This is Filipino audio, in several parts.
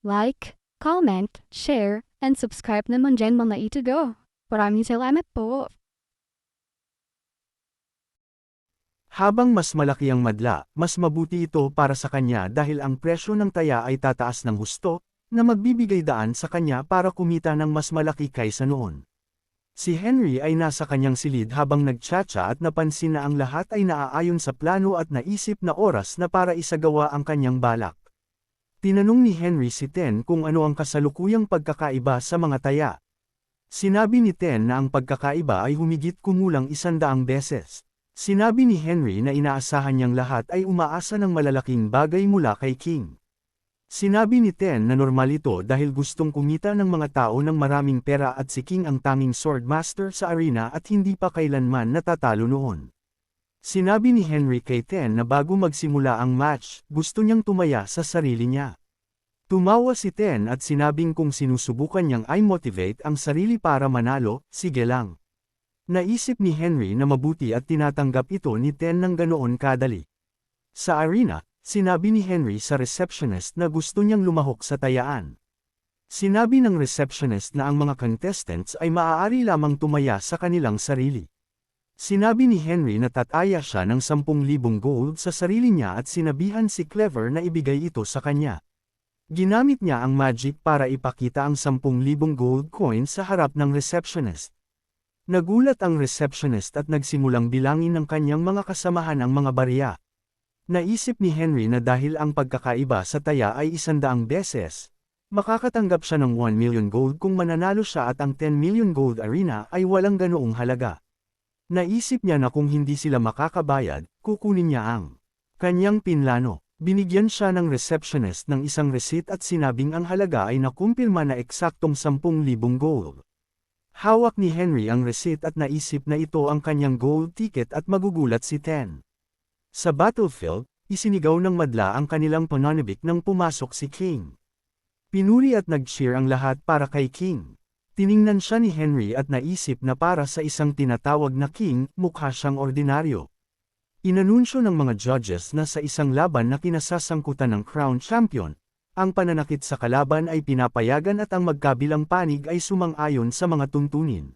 like, comment, share, and subscribe naman dyan mga ito. Maraming salamat po. Habang mas malaki ang madla, mas mabuti ito para sa kanya dahil ang presyo ng taya ay tataas ng husto, na magbibigay daan sa kanya para kumita ng mas malaki kaysa noon. Si Henry ay nasa kanyang silid habang nagtsatsa at napansin na ang lahat ay naaayon sa plano at naisip na oras na para isagawa ang kanyang balak. Tinanong ni Henry si Ten kung ano ang kasalukuyang pagkakaiba sa mga taya. Sinabi ni Ten na ang pagkakaiba ay humigit kumulang 100 beses. Sinabi ni Henry na inaasahan niyang lahat ay umaasa ng malalaking bagay mula kay King. Sinabi ni Ten na normal ito dahil gustong kumita ng mga tao ng maraming pera at si King ang tanging swordmaster sa arena at hindi pa kailanman natatalo noon. Sinabi ni Henry kay Ten na bago magsimula ang match, gusto niyang tumaya sa sarili niya. Tumawa si Ten at sinabing kung sinusubukan niyang i-motivate ang sarili para manalo, sige lang. Naisip ni Henry na mabuti at tinatanggap ito ni Ten ng ganoon kadali. Sa arena, sinabi ni Henry sa receptionist na gusto niyang lumahok sa tayaan. Sinabi ng receptionist na ang mga contestants ay maaari lamang tumaya sa kanilang sarili. Sinabi ni Henry na tataya siya ng 10,000 gold sa sarili niya at sinabihan si Clever na ibigay ito sa kanya. Ginamit niya ang magic para ipakita ang 10,000 gold coins sa harap ng receptionist. Nagulat ang receptionist at nagsimulang bilangin ng kanyang mga kasamahan ang mga barya. Naisip ni Henry na dahil ang pagkakaiba sa taya ay 100 beses, makakatanggap siya ng 1 million gold kung mananalo siya at ang 10 million gold arena ay walang ganoong halaga. Naisip niya na kung hindi sila makakabayad, kukunin niya ang kanyang pinlano. Binigyan siya ng receptionist ng isang receipt at sinabing ang halaga ay nakumpirma na eksaktong 10,000 gold. Hawak ni Henry ang receipt at naisip na ito ang kanyang gold ticket at magugulat si Ten. Sa battlefield, isinigaw ng madla ang kanilang pananabik nang pumasok si King. Pinuri at nag-cheer ang lahat para kay King. Tiningnan siya ni Henry at naisip na para sa isang tinatawag na King, mukha siyang ordinaryo. Inanunsyo ng mga judges na sa isang laban na kinasasangkutan ng Crown Champion, ang pananakit sa kalaban ay pinapayagan at ang magkabilang panig ay sumang-ayon sa mga tuntunin.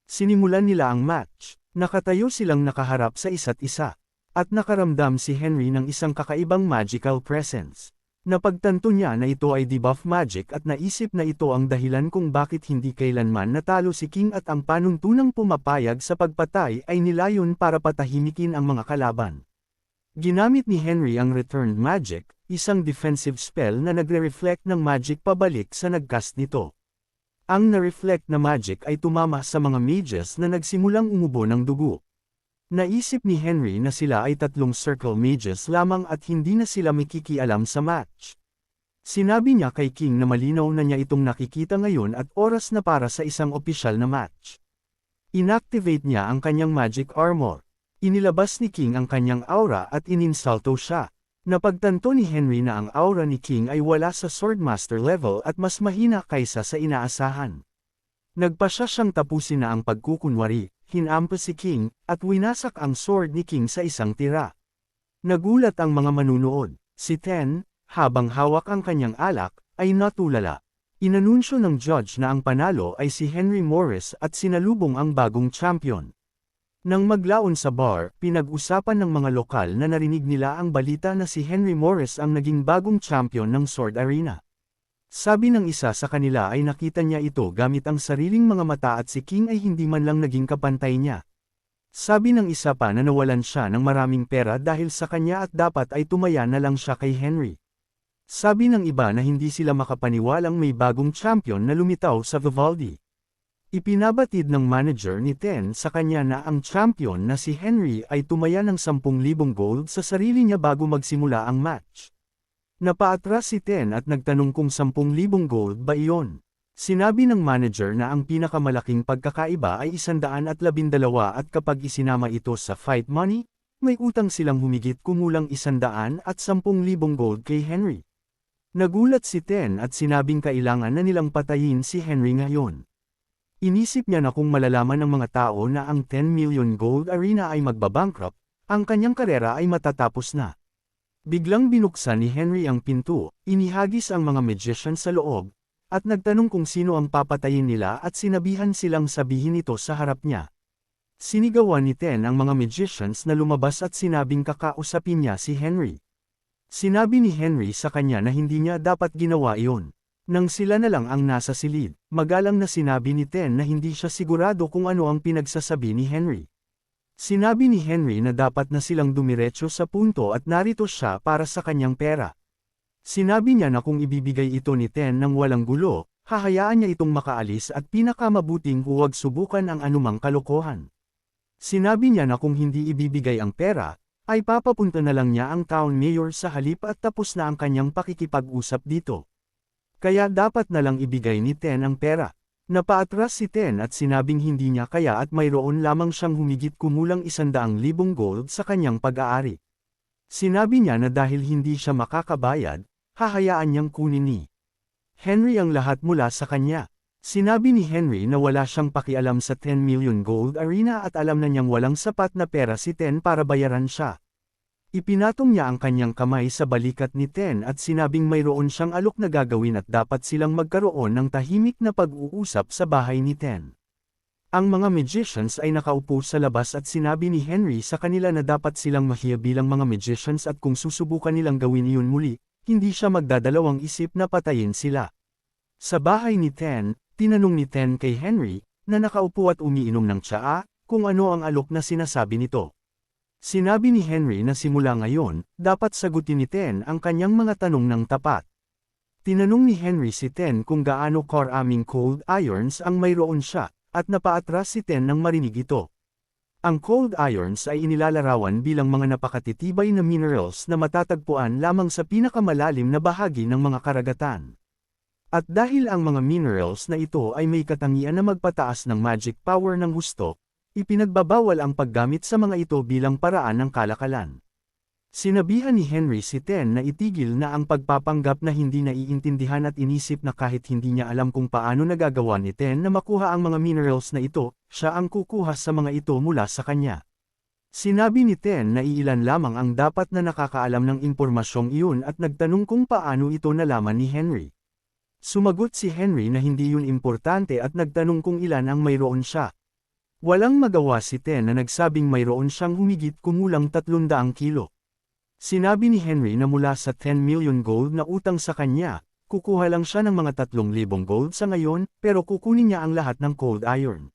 Sinimulan nila ang match, nakatayo silang nakaharap sa isa't isa, at nakaramdam si Henry ng isang kakaibang magical presence. Napagtanto niya na ito ay debuff magic at naisip na ito ang dahilan kung bakit hindi kailanman natalo si King at ang panuntunang pumapayag sa pagpatay ay nilayon para patahimikin ang mga kalaban. Ginamit ni Henry ang Returned Magic, isang defensive spell na nagre-reflect ng magic pabalik sa nagcast nito. Ang na-reflect na magic ay tumama sa mga mages na nagsimulang umubo ng dugo. Naisip ni Henry na sila ay 3 circle mages lamang at hindi na sila makikialam sa match. Sinabi niya kay King na malinaw na niya itong nakikita ngayon at oras na para sa isang opisyal na match. Inactivate niya ang kanyang magic armor. Inilabas ni King ang kanyang aura at ininsalto siya. Napagtanto ni Henry na ang aura ni King ay wala sa Swordmaster level at mas mahina kaysa sa inaasahan. Nagpasya siyang tapusin na ang pagkukunwari, hinampas si King, at winasak ang sword ni King sa isang tira. Nagulat ang mga manunood. Si Ten, habang hawak ang kanyang alak, ay natulala. Inanunsyo ng judge na ang panalo ay si Henry Morris at sinalubong ang bagong champion. Nang maglaon sa bar, pinag-usapan ng mga lokal na narinig nila ang balita na si Henry Morris ang naging bagong champion ng Sword Arena. Sabi ng isa sa kanila ay nakita niya ito gamit ang sariling mga mata at si King ay hindi man lang naging kapantay niya. Sabi ng isa pa na nawalan siya ng maraming pera dahil sa kanya at dapat ay tumaya na lang siya kay Henry. Sabi ng iba na hindi sila makapaniwalang may bagong champion na lumitaw sa Vivaldi. Ipinabatid ng manager ni Ten sa kanya na ang champion na si Henry ay tumaya ng 10,000 gold sa sarili niya bago magsimula ang match. Napaatras si Ten at nagtanong kung 10,000 gold ba iyon. Sinabi ng manager na ang pinakamalaking pagkakaiba ay 112 at kapag isinama ito sa fight money, may utang silang humigit kumulang 110 at 10,000 gold kay Henry. Nagulat si Ten at sinabing kailangan na nilang patayin si Henry ngayon. Inisip niya na kung malalaman ng mga tao na ang 10 million gold arena ay magbabankrupt, ang kanyang karera ay matatapos na. Biglang binuksan ni Henry ang pinto, inihagis ang mga magician sa loob, at nagtanong kung sino ang papatayin nila at sinabihan silang sabihin ito sa harap niya. Sinigawan ni Ten ang mga magicians na lumabas at sinabing kakausapin niya si Henry. Sinabi ni Henry sa kanya na hindi niya dapat ginawa iyon. Nang sila na lang ang nasa silid, magalang na sinabi ni Ten na hindi siya sigurado kung ano ang pinagsasabi ni Henry. Sinabi ni Henry na dapat na silang dumiretso sa punto at narito siya para sa kanyang pera. Sinabi niya na kung ibibigay ito ni Ten ng walang gulo, hahayaan niya itong makaalis at pinakamabuting huwag subukan ang anumang kalokohan. Sinabi niya na kung hindi ibibigay ang pera, ay papapunta na lang niya ang town mayor sa halip at tapos na ang kanyang pakikipag-usap dito. Kaya dapat na lang ibigay ni Ten ang pera. Napaatras si Ten at sinabing hindi niya kaya at mayroon lamang siyang humigit kumulang 100,000 gold sa kanyang pag-aari. Sinabi niya na dahil hindi siya makakabayad, hahayaan niyang kunin ni Henry ang lahat mula sa kanya. Sinabi ni Henry na wala siyang pakialam sa 10 million gold arena at alam na niyang walang sapat na pera si Ten para bayaran siya. Ipinatong niya ang kanyang kamay sa balikat ni Ten at sinabing mayroon siyang alok na gagawin at dapat silang magkaroon ng tahimik na pag-uusap sa bahay ni Ten. Ang mga magicians ay nakaupo sa labas at sinabi ni Henry sa kanila na dapat silang mahiya bilang mga magicians at kung susubukan nilang gawin iyon muli, hindi siya magdadalawang isip na patayin sila. Sa bahay ni Ten, tinanong ni Ten kay Henry, na nakaupo at umiinom ng tsaa, kung ano ang alok na sinasabi nito. Sinabi ni Henry na simula ngayon, dapat sagutin ni Ten ang kanyang mga tanong ng tapat. Tinanong ni Henry si Ten kung gaano karaming cold irons ang mayroon siya, at napaatras si Ten nang marinig ito. Ang cold irons ay inilalarawan bilang mga napakatitibay na minerals na matatagpuan lamang sa pinakamalalim na bahagi ng mga karagatan. At dahil ang mga minerals na ito ay may katangian na magpataas ng magic power ng husto, ipinagbabawal ang paggamit sa mga ito bilang paraan ng kalakalan. Sinabihan ni Henry si Ten na itigil na ang pagpapanggap na hindi naiintindihan at inisip na kahit hindi niya alam kung paano nagagawa ni Ten na makuha ang mga minerals na ito, siya ang kukuha sa mga ito mula sa kanya. Sinabi ni Ten na iilan lamang ang dapat na nakakaalam ng impormasyong iyon at nagtanong kung paano ito nalaman ni Henry. Sumagot si Henry na hindi yun importante at nagtanong kung ilan ang mayroon siya. Walang magawa si Ten na nagsabing mayroon siyang humigit kumulang 300 kilo. Sinabi ni Henry na mula sa 10 million gold na utang sa kanya, kukuha lang siya ng mga 3,000 gold sa ngayon, pero kukunin niya ang lahat ng cold iron.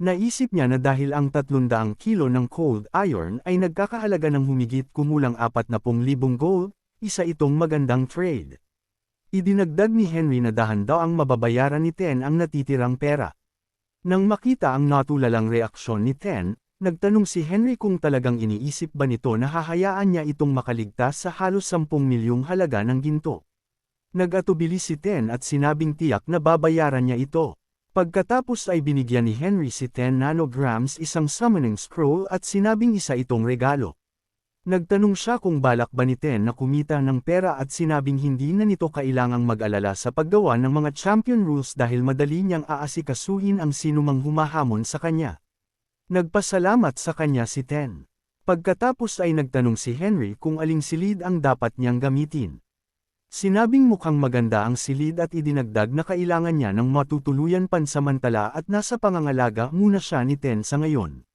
Naisip niya na dahil ang 300 kilo ng cold iron ay nagkakahalaga ng humigit kumulang 40,000 gold, isa itong magandang trade. Idinagdag ni Henry na dahan daw ang mababayaran ni Ten ang natitirang pera. Nang makita ang natulalang reaksyon ni Ten, nagtanong si Henry kung talagang iniisip ba nito na hahayaan niya itong makaligtas sa halos 10 milyong halaga ng ginto. Nag-atubili si Ten at sinabing tiyak na babayaran niya ito. Pagkatapos ay binigyan ni Henry si 10 nanograms isang summoning scroll at sinabing isa itong regalo. Nagtanong siya kung balak ba ni Ten na kumita ng pera at sinabing hindi na nito kailangang mag-alala sa paggawa ng mga champion rules dahil madali niyang aasikasuhin ang sinumang humahamon sa kanya. Nagpasalamat sa kanya si Ten. Pagkatapos ay nagtanong si Henry kung aling silid ang dapat niyang gamitin. Sinabing mukhang maganda ang silid at idinagdag na kailangan niya ng matutuluyan pansamantala at nasa pangangalaga muna siya ni Ten sa ngayon.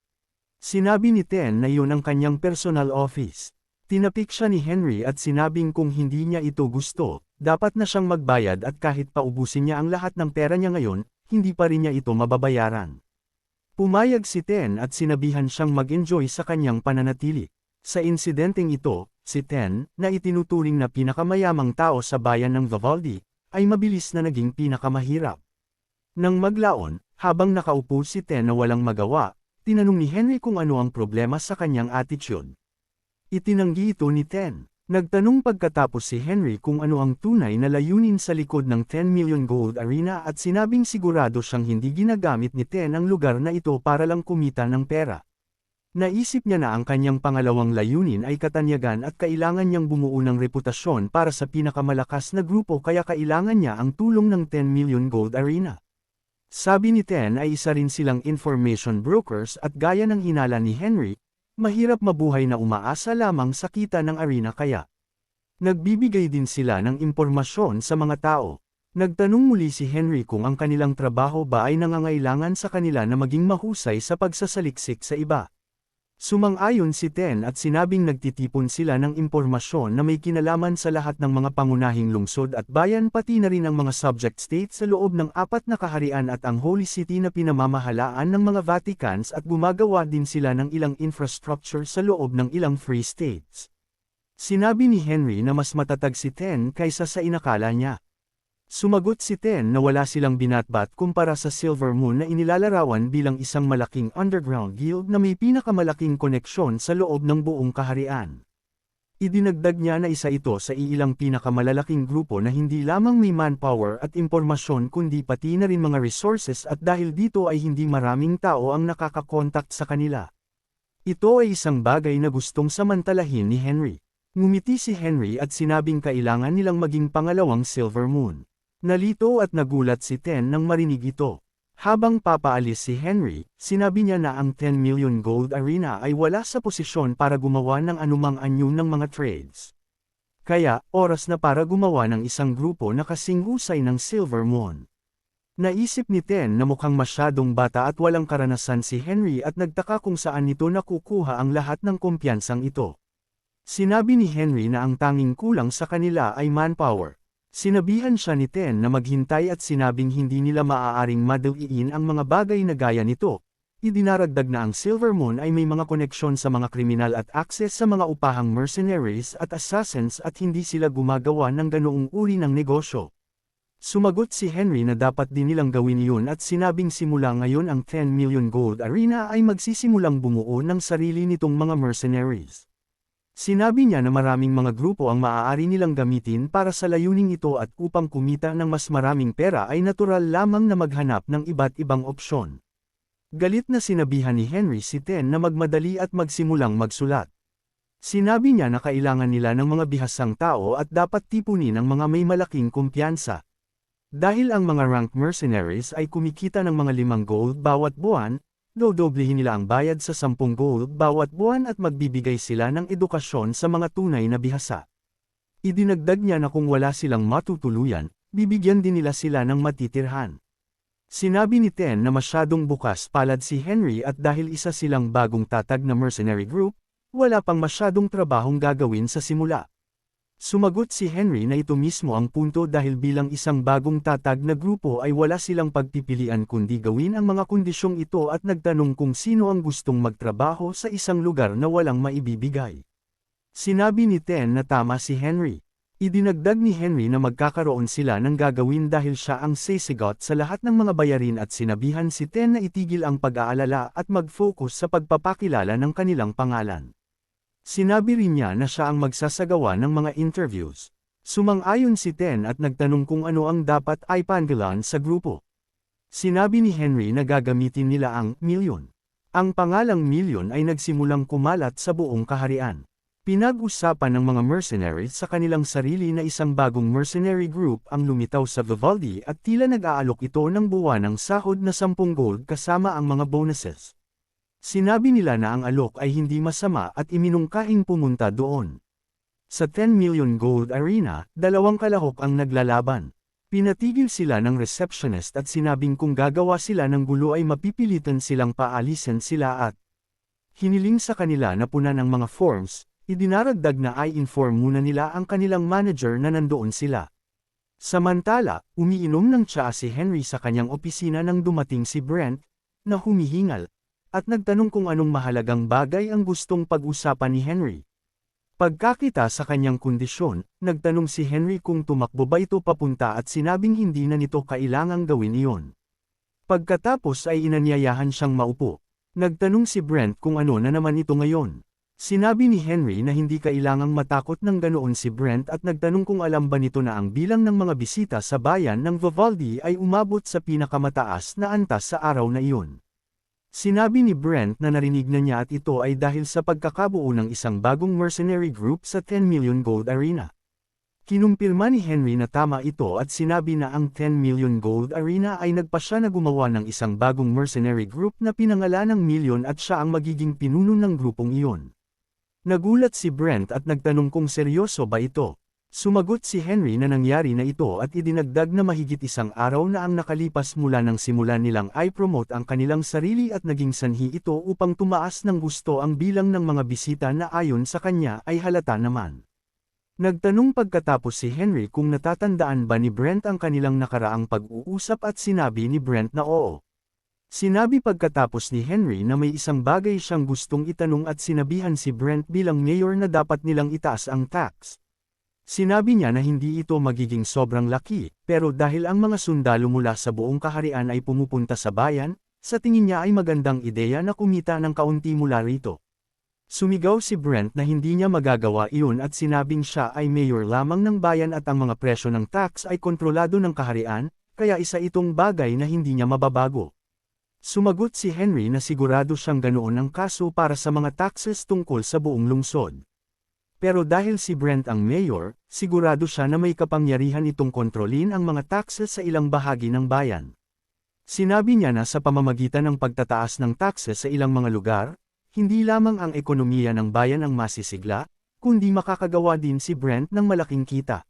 Sinabi ni Ten na iyon ang kanyang personal office. Tinapik siya ni Henry at sinabing kung hindi niya ito gusto, dapat na siyang magbayad at kahit paubusin niya ang lahat ng pera niya ngayon, hindi pa rin niya ito mababayaran. Pumayag si Ten at sinabihan siyang mag-enjoy sa kanyang pananatili. Sa insidenteng ito, si Ten, na itinuturing na pinakamayamang tao sa bayan ng Vivaldi, ay mabilis na naging pinakamahirap. Nang maglaon, habang nakaupo si Ten na walang magawa, tinanong ni Henry kung ano ang problema sa kanyang attitude. Itinanggi ito ni Ten. Nagtanong pagkatapos si Henry kung ano ang tunay na layunin sa likod ng 10 million gold arena at sinabing sigurado siyang hindi ginagamit ni Ten ang lugar na ito para lang kumita ng pera. Naisip niya na ang kanyang pangalawang layunin ay katanyagan at kailangan niyang bumuo ng reputasyon para sa pinakamalakas na grupo kaya kailangan niya ang tulong ng 10 million gold arena. Sabi ni Ten ay isa rin silang information brokers at gaya ng hinala ni Henry, mahirap mabuhay na umaasa lamang sa kita ng arena kaya Nagbibigay din sila ng impormasyon sa mga tao. Nagtanong muli si Henry kung ang kanilang trabaho ba ay nangangailangan sa kanila na maging mahusay sa pagsasaliksik sa iba. Sumang-ayon si Ten at sinabing nagtitipon sila ng impormasyon na may kinalaman sa lahat ng mga pangunahing lungsod at bayan pati na rin ang mga subject states sa loob ng 4 na kaharian at ang Holy City na pinamamahalaan ng mga Vaticans at gumagawa din sila ng ilang infrastructure sa loob ng ilang free states. Sinabi ni Henry na mas matatag si Ten kaysa sa inakala niya. Sumagot si Ten na wala silang binatbat kumpara sa Silver Moon na inilalarawan bilang isang malaking underground guild na may pinakamalaking koneksyon sa loob ng buong kaharian. Idinagdag niya na isa ito sa iilang pinakamalalaking grupo na hindi lamang may manpower at impormasyon kundi pati na rin mga resources at dahil dito ay hindi maraming tao ang nakakakontakt sa kanila. Ito ay isang bagay na gustong samantalahin ni Henry. Ngumiti si Henry at sinabing kailangan nilang maging pangalawang Silver Moon. Nalito at nagulat si Ten nang marinig ito. Habang papaalis si Henry, sinabi niya na ang 10 million gold arena ay wala sa posisyon para gumawa ng anumang anyo ng mga trades. Kaya, oras na para gumawa ng isang grupo na kasing husay ng Silver Moon. Naisip ni Ten na mukhang masyadong bata at walang karanasan si Henry at nagtaka kung saan nito nakukuha ang lahat ng kumpiyansang ito. Sinabi ni Henry na ang tanging kulang sa kanila ay manpower. Sinabihan siya ni Ten na maghintay at sinabing hindi nila maaaring madaliin ang mga bagay na gaya nito. Idinaragdag na ang Silver Moon ay may mga koneksyon sa mga kriminal at access sa mga upahang mercenaries at assassins at hindi sila gumagawa ng ganoong uri ng negosyo. Sumagot si Henry na dapat din nilang gawin iyon at sinabing simula ngayon ang 10 million gold arena ay magsisimulang bumuo ng sarili nitong mga mercenaries. Sinabi niya na maraming mga grupo ang maaari nilang gamitin para sa layuning ito at upang kumita ng mas maraming pera ay natural lamang na maghanap ng iba't ibang opsyon. Galit na sinabihan ni Henry si Ten na magmadali at magsimulang magsulat. Sinabi niya na kailangan nila ng mga bihasang tao at dapat tipunin ang mga may malaking kumpiyansa. Dahil ang mga rank mercenaries ay kumikita ng mga 5 gold bawat buwan, dodoblihin nila ang bayad sa 10 gold bawat buwan at magbibigay sila ng edukasyon sa mga tunay na bihasa. Idinagdag niya na kung wala silang matutuluyan, bibigyan din nila sila ng matitirhan. Sinabi ni Ten na masyadong bukas palad si Henry at dahil isa silang bagong tatag na mercenary group, wala pang masyadong trabahong gagawin sa simula. Sumagot si Henry na ito mismo ang punto dahil bilang isang bagong tatag na grupo ay wala silang pagpipilian kundi gawin ang mga kondisyong ito at nagtanong kung sino ang gustong magtrabaho sa isang lugar na walang maibibigay. Sinabi ni Ten na tama si Henry. Idinagdag ni Henry na magkakaroon sila ng gagawin dahil siya ang sisigot sa lahat ng mga bayarin at sinabihan si Ten na itigil ang pag-aalala at mag-focus sa pagpapakilala ng kanilang pangalan. Sinabi rin niya na siya ang magsasagawa ng mga interviews. Sumang-ayon si Ten at nagtanong kung ano ang dapat ay panggilan sa grupo. Sinabi ni Henry na gagamitin nila ang milyon. Ang pangalang milyon ay nagsimulang kumalat sa buong kaharian. Pinag-usapan ng mga mercenaries sa kanilang sarili na isang bagong mercenary group ang lumitaw sa Vivaldi at tila nag-aalok ito ng buwanang sahod na 10 gold kasama ang mga bonuses. Sinabi nila na ang alok ay hindi masama at iminungkahing pumunta doon. Sa 10 million gold arena, 2 kalahok ang naglalaban. Pinatigil sila ng receptionist at sinabing kung gagawa sila ng gulo ay mapipilitan silang paalisin sila at hiniling sa kanila na punan ang mga forms, idinaragdag na i-inform muna nila ang kanilang manager na nandoon sila. Samantala, umiinom ng tsaa si Henry sa kanyang opisina nang dumating si Brent, na humihingal, at nagtanong kung anong mahalagang bagay ang gustong pag-usapan ni Henry. Pagkakita sa kanyang kondisyon, nagtanong si Henry kung tumakbo ba ito papunta at sinabing hindi na nito kailangang gawin iyon. Pagkatapos ay inanyayahan siyang maupo. Nagtanong si Brent kung ano na naman ito ngayon. Sinabi ni Henry na hindi kailangang matakot ng ganoon si Brent at nagtanong kung alam ba nito na ang bilang ng mga bisita sa bayan ng Vivaldi ay umabot sa pinakamataas na antas sa araw na iyon. Sinabi ni Brent na narinig na niya at ito ay dahil sa pagkakabuo ng isang bagong mercenary group sa 10 million gold arena. Kinumpirma ni Henry na tama ito at sinabi na ang 10 million gold arena ay nagpasya na gumawa ng isang bagong mercenary group na pinangalan ng Million at siya ang magiging pinuno ng grupong iyon. Nagulat si Brent at nagtanong kung seryoso ba ito. Sumagot si Henry na nangyari na ito at idinagdag na mahigit isang araw na ang nakalipas mula nang simulan nilang i-promote ang kanilang sarili at naging sanhi ito upang tumaas ng gusto ang bilang ng mga bisita na ayon sa kanya ay halata naman. Nagtanong pagkatapos si Henry kung natatandaan ba ni Brent ang kanilang nakaraang pag-uusap at sinabi ni Brent na oo. Sinabi pagkatapos ni Henry na may isang bagay siyang gustong itanong at sinabihan si Brent bilang mayor na dapat nilang itaas ang tax. Sinabi niya na hindi ito magiging sobrang laki, pero dahil ang mga sundalo mula sa buong kaharian ay pumupunta sa bayan, sa tingin niya ay magandang ideya na kumita ng kaunti mula rito. Sumigaw si Brent na hindi niya magagawa iyon at sinabing siya ay mayor lamang ng bayan at ang mga presyo ng tax ay kontrolado ng kaharian, kaya isa itong bagay na hindi niya mababago. Sumagot si Henry na sigurado siyang ganoon ang kaso para sa mga taxes tungkol sa buong lungsod. Pero dahil si Brent ang mayor, sigurado siya na may kapangyarihan itong kontrolin ang mga taxes sa ilang bahagi ng bayan. Sinabi niya na sa pamamagitan ng pagtataas ng taxes sa ilang mga lugar, hindi lamang ang ekonomiya ng bayan ang masisigla, kundi makakagawa din si Brent ng malaking kita.